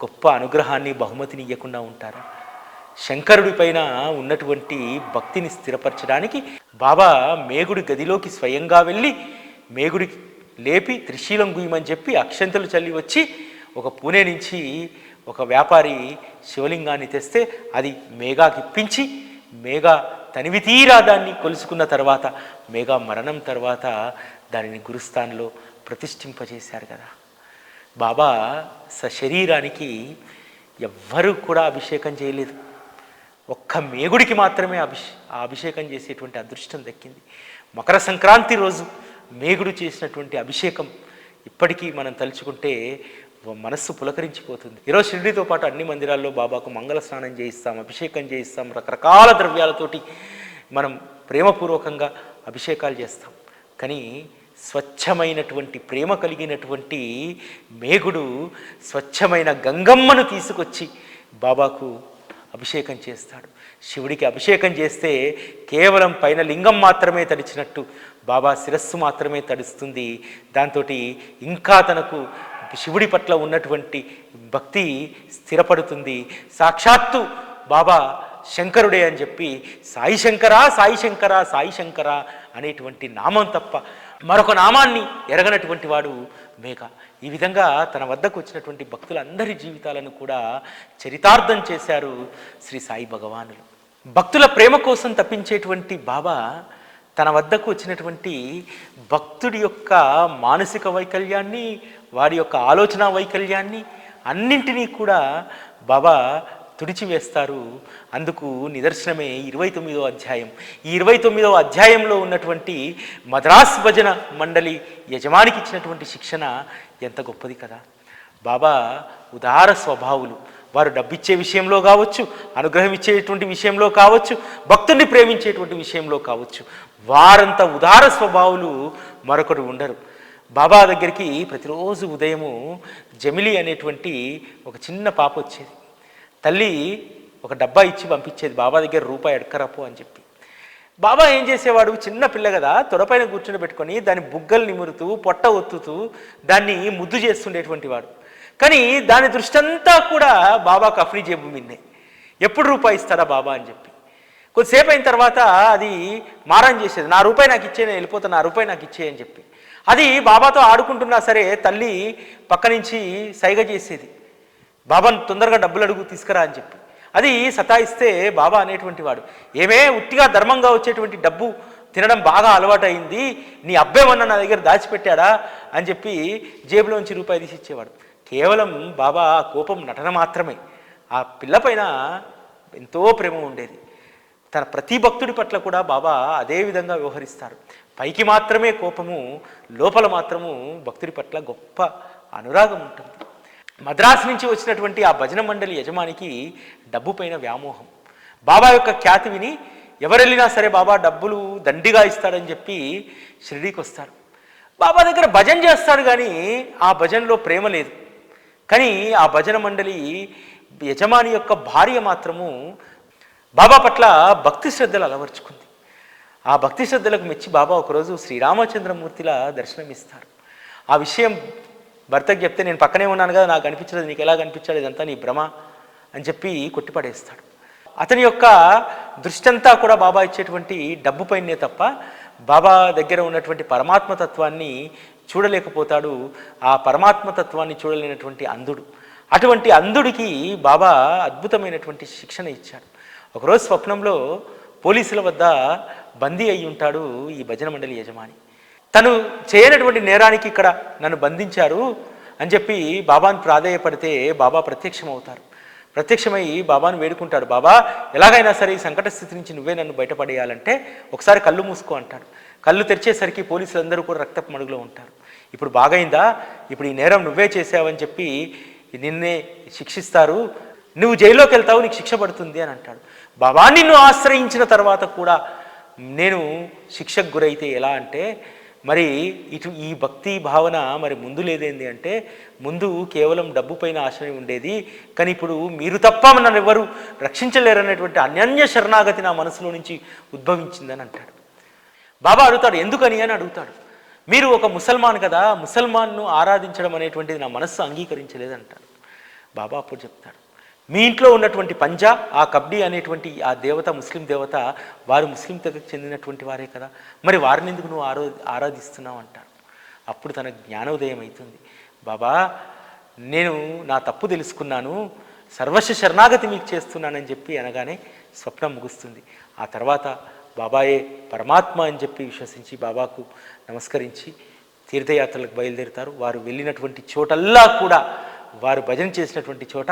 B: గొప్ప అనుగ్రహాన్ని బహుమతిని ఇవ్వకుండా ఉంటారా? శంకరుడి పైన ఉన్నటువంటి భక్తిని స్థిరపరచడానికి బాబా మేగుడి గదిలోకి స్వయంగా వెళ్ళి మేగుడికి లేపి త్రిశీలం గుయ్యమని చెప్పి అక్షంతలు చల్లి వచ్చి ఒక పూణే నుంచి ఒక వ్యాపారి శివలింగాన్ని తెస్తే అది మేఘాకి ఇప్పించి మేఘా తనివి తీరా దాన్ని కొలుసుకున్న తర్వాత మేఘా మరణం తర్వాత దానిని గురుస్థాన్లో ప్రతిష్ఠింపజేశారు కదా. బాబా సశరీరానికి ఎవ్వరూ కూడా అభిషేకం చేయలేదు. ఒక్క మేగుడికి మాత్రమే ఆ అభిషేకం చేసేటువంటి అదృష్టం దక్కింది. మకర సంక్రాంతి రోజు మేగుడు చేసినటువంటి అభిషేకం ఇప్పటికీ మనం తలుచుకుంటే మనస్సు పులకరించిపోతుంది. ఈరోజు షిరిడీతో పాటు అన్ని మందిరాల్లో బాబాకు మంగళ స్నానం చేయిస్తాం, అభిషేకం చేయిస్తాం, రకరకాల ద్రవ్యాలతోటి మనం ప్రేమపూర్వకంగా అభిషేకాలు చేస్తాం. కానీ స్వచ్ఛమైనటువంటి ప్రేమ కలిగినటువంటి మేగుడు స్వచ్ఛమైన గంగమ్మను తీసుకొచ్చి బాబాకు అభిషేకం చేస్తాడు. శివుడికి అభిషేకం చేస్తే కేవలం పైన లింగం మాత్రమే తడిచినట్టు బాబా శిరస్సు మాత్రమే తడుస్తుంది. దాంతో ఇంకా తనకు శివుడి పట్ల ఉన్నటువంటి భక్తి స్థిరపడుతుంది. సాక్షాత్తు బాబా శంకరుడే అని చెప్పి సాయి శంకర సాయి శంకర సాయి శంకర అనేటువంటి నామం తప్ప మరొక నామాన్ని ఎరగనటువంటి వాడు మేఘ. ఈ విధంగా తన వద్దకు వచ్చినటువంటి భక్తులందరి జీవితాలను కూడా చరితార్థం చేశారు శ్రీ సాయి భగవానులు. భక్తుల ప్రేమ కోసం తప్పించేటువంటి బాబా తన వద్దకు వచ్చినటువంటి భక్తుడి యొక్క మానసిక వైకల్యాన్ని, వారి యొక్క ఆలోచన వైకల్యాన్ని అన్నింటినీ కూడా బాబా తుడిచివేస్తారు. అందుకు నిదర్శనమే 29వ అధ్యాయం. ఈ 29వ అధ్యాయంలో ఉన్నటువంటి మద్రాస్ భజన మండలి యజమానికి ఇచ్చినటువంటి శిక్షణ ఎంత గొప్పది కదా. బాబా ఉదార స్వభావులు. వారు డబ్బిచ్చే విషయంలో కావచ్చు, అనుగ్రహం ఇచ్చేటువంటి విషయంలో కావచ్చు, భక్తుల్ని ప్రేమించేటువంటి విషయంలో కావచ్చు, వారంత ఉదార స్వభావులు మరొకరు ఉండరు. బాబా దగ్గరికి ప్రతిరోజు ఉదయము జమిలి అనేటువంటి ఒక చిన్న పాప వచ్చేది. తల్లి ఒక డబ్బా ఇచ్చి పంపించేది, బాబా దగ్గర రూపాయి ఎడకరాపు అని చెప్పి. బాబా ఏం చేసేవాడు, చిన్న పిల్ల కదా, తొడపైన కూర్చుని పెట్టుకొని దాని బుగ్గలు నిమురుతూ పొట్ట ఒత్తుతూ దాన్ని ముద్దు చేస్తుండేటువంటి వాడు. కానీ దాని దృష్టి అంతా కూడా బాబాకు అఫ్రీ జేబు మిన్నే. ఎప్పుడు రూపాయి ఇస్తాడా బాబా అని చెప్పి. కొద్దిసేపు అయిన తర్వాత అది మారం చేసేది, నా రూపాయి నాకు ఇచ్చే, నేను వెళ్ళిపోతాను, నా రూపాయి నాకు ఇచ్చే అని చెప్పి. అది బాబాతో ఆడుకుంటున్నా సరే తల్లి పక్క నుంచి సైగ చేసేది, బాబాను తొందరగా డబ్బులు అడుగు తీసుకురా అని చెప్పి. అది సతాయిస్తే బాబా అనేటువంటి వాడు, ఏమే ఉట్టిగా ధర్మంగా వచ్చేటువంటి డబ్బు తినడం బాగా అలవాటు అయింది, నీ అబ్బేమన్నా నా దగ్గర దాచిపెట్టాడా అని చెప్పి జేబులోంచి రూపాయి తీసి ఇచ్చేవాడు. కేవలం బాబా కోపం నటన మాత్రమే. ఆ పిల్ల పైన ఎంతో ప్రేమ ఉండేది. తన ప్రతి భక్తుడి పట్ల కూడా బాబా అదే విధంగా వ్యవహరిస్తారు. పైకి మాత్రమే కోపము, లోపల మాత్రము భక్తుడి పట్ల గొప్ప అనురాగం ఉంటుంది. మద్రాసు నుంచి వచ్చినటువంటి ఆ భజన మండలి యజమానికి డబ్బు పైన వ్యామోహం. బాబా యొక్క ఖ్యాతి విని ఎవరెళ్ళినా సరే బాబా డబ్బులు దండిగా ఇస్తాడని చెప్పి షిరిడీకి వస్తారు. బాబా దగ్గర భజన చేస్తాడు, కానీ ఆ భజనలో ప్రేమ లేదు. కానీ ఆ భజన మండలి యజమాని యొక్క భార్య మాత్రము బాబా పట్ల భక్తి శ్రద్ధలు అలవర్చుకుంది. ఆ భక్తి శ్రద్ధలకు మెచ్చి బాబా ఒకరోజు శ్రీరామచంద్రమూర్తిలా దర్శనమిస్తారు. ఆ విషయం భర్తకు చెప్తే, నేను పక్కనే ఉన్నాను కదా, నాకు అనిపించలేదు, నీకు ఎలా కనిపించాడు, ఇదంతా నీ భ్రమ అని చెప్పి కొట్టిపడేస్తాడు. అతని యొక్క దృష్టి అంతా కూడా బాబా ఇచ్చేటువంటి డబ్బు పైనే తప్ప బాబా దగ్గర ఉన్నటువంటి పరమాత్మతత్వాన్ని చూడలేకపోతాడు. ఆ పరమాత్మతత్వాన్ని చూడలేనటువంటి అంధుడు. అటువంటి అంధుడికి బాబా అద్భుతమైనటువంటి శిక్షణ ఇచ్చాడు. ఒకరోజు స్వప్నంలో పోలీసుల వద్ద బందీ అయి ఉంటాడు ఈ భజన మండలి యజమాని. తను చేయనటువంటి నేరానికి ఇక్కడ నన్ను బంధించారు అని చెప్పి బాబాను ప్రాధేయపడితే బాబా ప్రత్యక్షమవుతారు. ప్రత్యక్షమై బాబాను వేడుకుంటాడు, బాబా ఎలాగైనా సరే ఈ సంకట స్థితి నుంచి నువ్వే నన్ను బయటపడేయాలంటే ఒకసారి కళ్ళు మూసుకో అంటాడు. కళ్ళు తెరిచేసరికి పోలీసులందరూ కూడా రక్తపు మడుగులో ఉంటారు. ఇప్పుడు బాగైందా, ఇప్పుడు ఈ నేరం నువ్వే చేసావని చెప్పి నిన్నే శిక్షిస్తారు, నువ్వు జైల్లోకి వెళ్తావు, నీకు శిక్ష పడుతుంది అని అంటాడు. బాబా నిన్ను ఆశ్రయించిన తర్వాత కూడా నేను శిక్షకు గురైతే ఎలా అంటే, మరి ఈ భక్తి భావన మరి ముందు లేదేంది అంటే, ముందు కేవలం డబ్బు పైన ఆశ్రయం ఉండేది, కానీ ఇప్పుడు మీరు తప్ప నన్ను ఎవరు రక్షించలేరనేటువంటి అన్యోన్య శరణాగతి నా మనసులో నుంచి ఉద్భవించిందని అంటాడు. బాబా అడుగుతాడు, ఎందుకని అని అడుగుతాడు. మీరు ఒక ముసల్మాన్ కదా, ముసల్మాన్ను ఆరాధించడం అనేటువంటిది నా మనస్సు అంగీకరించలేదంటారు. బాబా అప్పుడు చెప్తాడు, మీ ఇంట్లో ఉన్నటువంటి పంజా, ఆ కబ్డీ అనేటువంటి ఆ దేవత, ముస్లిం దేవత, వారు ముస్లిం తెగకు చెందినటువంటి వారే కదా, మరి వారిని ఎందుకు నువ్వు ఆరాధిస్తున్నావు అంటారు. అప్పుడు తన జ్ఞానోదయం అవుతుంది. బాబా, నేను నా తప్పు తెలుసుకున్నాను, సర్వస్వ శరణాగతి మీకు చేస్తున్నానని చెప్పి అనగానే స్వప్నం ముగుస్తుంది. ఆ తర్వాత బాబాయే పరమాత్మ అని చెప్పి విశ్వసించి బాబాకు నమస్కరించి తీర్థయాత్రలకు బయలుదేరుతారు. వారు వెళ్ళినటువంటి చోటల్లా కూడా, వారు భజన చేసినటువంటి చోట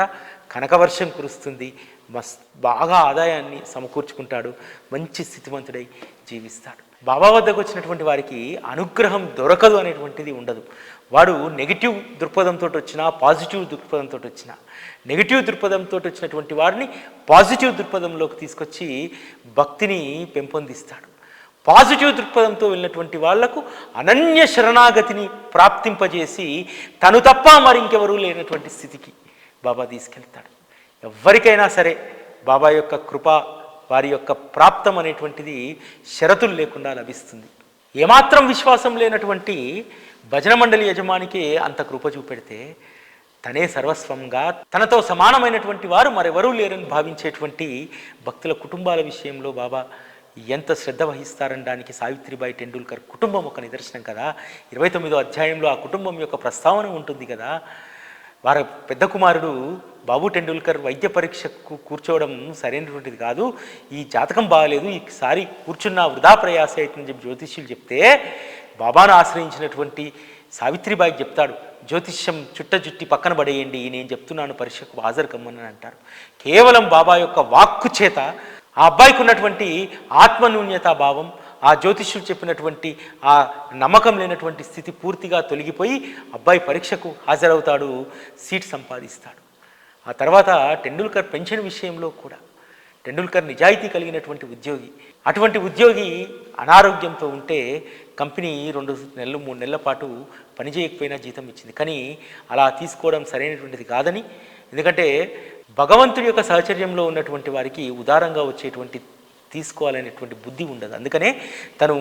B: కనకవర్షం కురుస్తుంది. బాగా ఆదాయాన్ని సమకూర్చుకుంటాడు, మంచి స్థితివంతుడై జీవిస్తాడు. బాబా వద్దకు వచ్చినటువంటి వారికి అనుగ్రహం దొరకదు అనేటువంటిది ఉండదు. వాడు నెగిటివ్ దృక్పథంతో వచ్చినా, పాజిటివ్ దృక్పథంతో వచ్చినా, నెగిటివ్ దృక్పథంతో వచ్చినటువంటి వారిని పాజిటివ్ దృక్పథంలోకి తీసుకొచ్చి భక్తిని పెంపొందిస్తాడు. పాజిటివ్ దృక్పథంతో వెళ్ళినటువంటి వాళ్లకు అనన్య శరణాగతిని ప్రాప్తింపజేసి తను తప్ప మరి ఇంకెవరూ లేనటువంటి స్థితికి బాబా తీసుకెళ్తాడు. ఎవరికైనా సరే బాబా యొక్క కృప, వారి యొక్క ప్రాప్తం అనేటువంటిది షరతులు లేకుండా లభిస్తుంది. ఏమాత్రం విశ్వాసం లేనటువంటి భజన మండలి యజమానికి అంత కృప చూపెడితే, తనే సర్వస్వంగా తనతో సమానమైనటువంటి వారు మరెవరూ లేరని భావించేటువంటి భక్తుల కుటుంబాల విషయంలో బాబా ఎంత శ్రద్ధ వహిస్తారనడానికి సావిత్రిబాయి టెండూల్కర్ కుటుంబం ఒక నిదర్శనం కదా. 29వ అధ్యాయంలో ఆ కుటుంబం యొక్క ప్రస్తావన ఉంటుంది కదా. వారి పెద్ద కుమారుడు బాబు టెండూల్కర్ వైద్య పరీక్షకు కూర్చోవడం సరైనటువంటిది కాదు, ఈ జాతకం బాగలేదు, ఈసారి కూర్చున్న వృధా ప్రయాస అవుతుందని చెప్పి జ్యోతిష్యులు చెప్తే, బాబాను ఆశ్రయించినటువంటి సావిత్రిబాయికి చెప్తాడు, జ్యోతిష్యం చుట్టి పక్కన పడేయండి, నేను చెప్తున్నాను పరీక్షకు హాజరు కమ్మని అంటారు. కేవలం బాబా యొక్క వాక్కు చేత ఆ అబ్బాయికి ఉన్నటువంటి ఆత్మన్యూన్యతా భావం, ఆ జ్యోతిష్యుడు చెప్పినటువంటి ఆ నమ్మకం లేనటువంటి స్థితి పూర్తిగా తొలగిపోయి అబ్బాయి పరీక్షకు హాజరవుతాడు, సీట్ సంపాదిస్తాడు. ఆ తర్వాత టెండూల్కర్ పెన్షన్ విషయంలో కూడా టెండూల్కర్ నిజాయితీ కలిగినటువంటి ఉద్యోగి. అటువంటి ఉద్యోగి అనారోగ్యంతో ఉంటే కంపెనీ 2 నెలలు 3 నెలల పాటు పనిచేయకపోయినా జీతం ఇచ్చింది. కానీ అలా తీసుకోవడం సరైనటువంటిది కాదని, ఎందుకంటే భగవంతుడి యొక్క సహచర్యంలో ఉన్నటువంటి వారికి ఉదారంగా వచ్చేటువంటి తీసుకోవాలనేటువంటి బుద్ధి ఉండదు. అందుకనే తను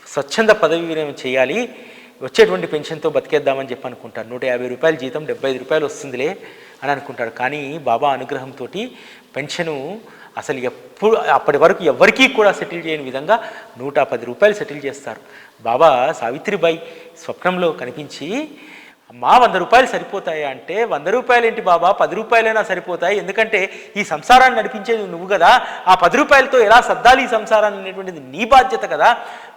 B: స్వచ్ఛంద పదవి విరమణ చేయాలి, వచ్చేటువంటి పెన్షన్తో బతికేద్దామని చెప్పి అనుకుంటారు. 150 రూపాయల జీతం 75 రూపాయలు వస్తుందిలే అని అనుకుంటాడు. కానీ బాబా అనుగ్రహంతో పెన్షను అసలు అప్పటి వరకు ఎవరికీ కూడా సెటిల్ చేయని విధంగా 110 రూపాయలు సెటిల్ చేస్తారు. బాబా సావిత్రిబాయి స్వప్నంలో కనిపించి, అమ్మా 100 రూపాయలు సరిపోతాయా అంటే, 100 రూపాయలు ఏంటి బాబా, 10 రూపాయలైనా సరిపోతాయి, ఎందుకంటే ఈ సంసారాన్ని నడిపించేది నువ్వు కదా, ఆ 10 రూపాయలతో ఎలా సర్దాలి ఈ సంసారాన్ని అనేటువంటిది నీ బాధ్యత కదా,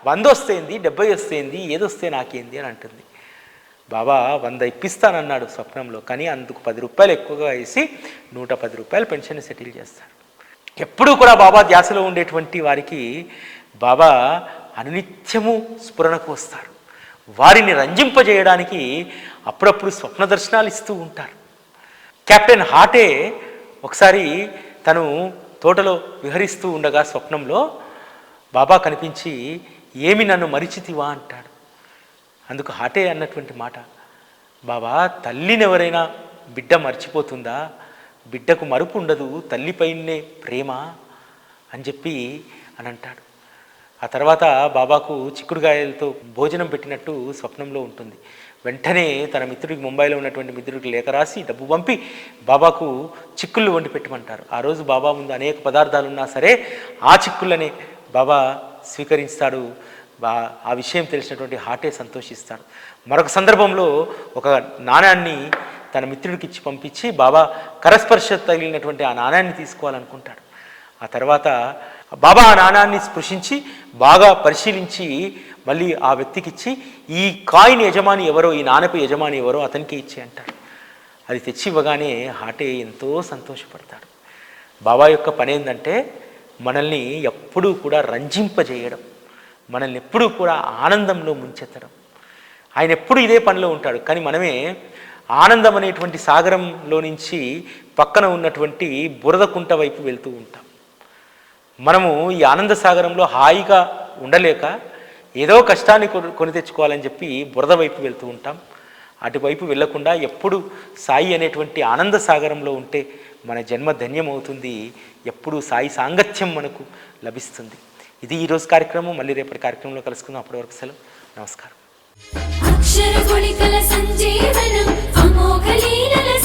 B: 100 వస్తేంది 70 వస్తేంది, ఏదొస్తే నాకేంది అని అంటుంది. బాబా 100 ఇప్పిస్తానన్నాడు స్వప్నంలో, కానీ అందుకు 10 రూపాయలు ఎక్కువగా వేసి 110 రూపాయలు పెన్షన్ సెటిల్ చేస్తాడు. ఎప్పుడూ కూడా బాబా ధ్యాసలో ఉండేటువంటి వారికి బాబా అనునిత్యము స్ఫురణకు వస్తారు. వారిని రంజింపజేయడానికి అప్పుడప్పుడు స్వప్న దర్శనాలు ఇస్తూ ఉంటారు. కెప్టెన్ హాటే ఒకసారి తను తోటలో విహరిస్తూ ఉండగా స్వప్నంలో బాబా కనిపించి, ఏమి నన్ను మరిచితివా అంటాడు. అందుకు హాటే అన్నటువంటి మాట, బాబా తల్లిని ఎవరైనా బిడ్డ మర్చిపోతుందా, బిడ్డకు మరుపు ఉండదు, తల్లిపైనే ప్రేమ అని చెప్పి అని అంటాడు. ఆ తర్వాత బాబాకు చిక్కుడుగాయలతో భోజనం పెట్టినట్టు స్వప్నంలో ఉంటుంది. వెంటనే తన మిత్రుడికి, ముంబైలో ఉన్నటువంటి మిత్రుడికి లేఖ రాసి డబ్బు పంపి బాబాకు చిక్కుళ్ళు వండి పెట్టమంటారు. ఆ రోజు బాబా ముందు అనేక పదార్థాలు ఉన్నా సరే ఆ చిక్కుళ్ళనే బాబా స్వీకరిస్తాడు. ఆ విషయం తెలిసినటువంటి హాటే సంతోషిస్తాడు. మరొక సందర్భంలో ఒక నాణ్యాన్ని తన మిత్రుడికి ఇచ్చి పంపించి బాబా కరస్పర్శ తగిలినటువంటి ఆ నాణ్యాన్ని తీసుకోవాలనుకుంటాడు. ఆ తర్వాత బాబా ఆ నాణ్యాన్ని స్పృశించి బాగా పరిశీలించి మళ్ళీ ఆ వ్యక్తికి ఇచ్చి, ఈ కాయిన్ యజమాని ఎవరో, ఈ నాణ్యపు యజమాని ఎవరో అతనికి ఇచ్చి అంటాడు. అది తెచ్చి ఇవ్వగానే హాటే ఎంతో సంతోషపడతాడు. బాబా యొక్క పని ఏంటంటే మనల్ని ఎప్పుడూ కూడా రంజింపజేయడం, మనల్ని ఎప్పుడూ కూడా ఆనందంలో ముంచెత్తడం. ఆయన ఎప్పుడు ఇదే పనిలో ఉంటాడు. కానీ మనమే ఆనందం అనేటువంటి సాగరంలో నుంచి పక్కన ఉన్నటువంటి బురద కుంట వైపు వెళ్తూ ఉంటాం. మనము ఈ ఆనంద సాగరంలో హాయిగా ఉండలేక ఏదో కష్టాన్ని కొని తెచ్చుకోవాలని చెప్పి బురద వైపు వెళ్తూ ఉంటాం. అటువైపు వెళ్లకుండా ఎప్పుడు సాయి అనేటువంటి ఆనంద సాగరంలో ఉంటే మన జన్మ ధన్యమవుతుంది. ఎప్పుడు సాయి సాంగత్యం మనకు లభిస్తుంది. ఇది ఈరోజు కార్యక్రమం. మళ్ళీ రేపటి కార్యక్రమంలో కలుసుకుందాం. అప్పటి వరకు సెలవు. నమస్కారం.
A: అక్షర గుళికల సంజీవనం అమోఘ లీలల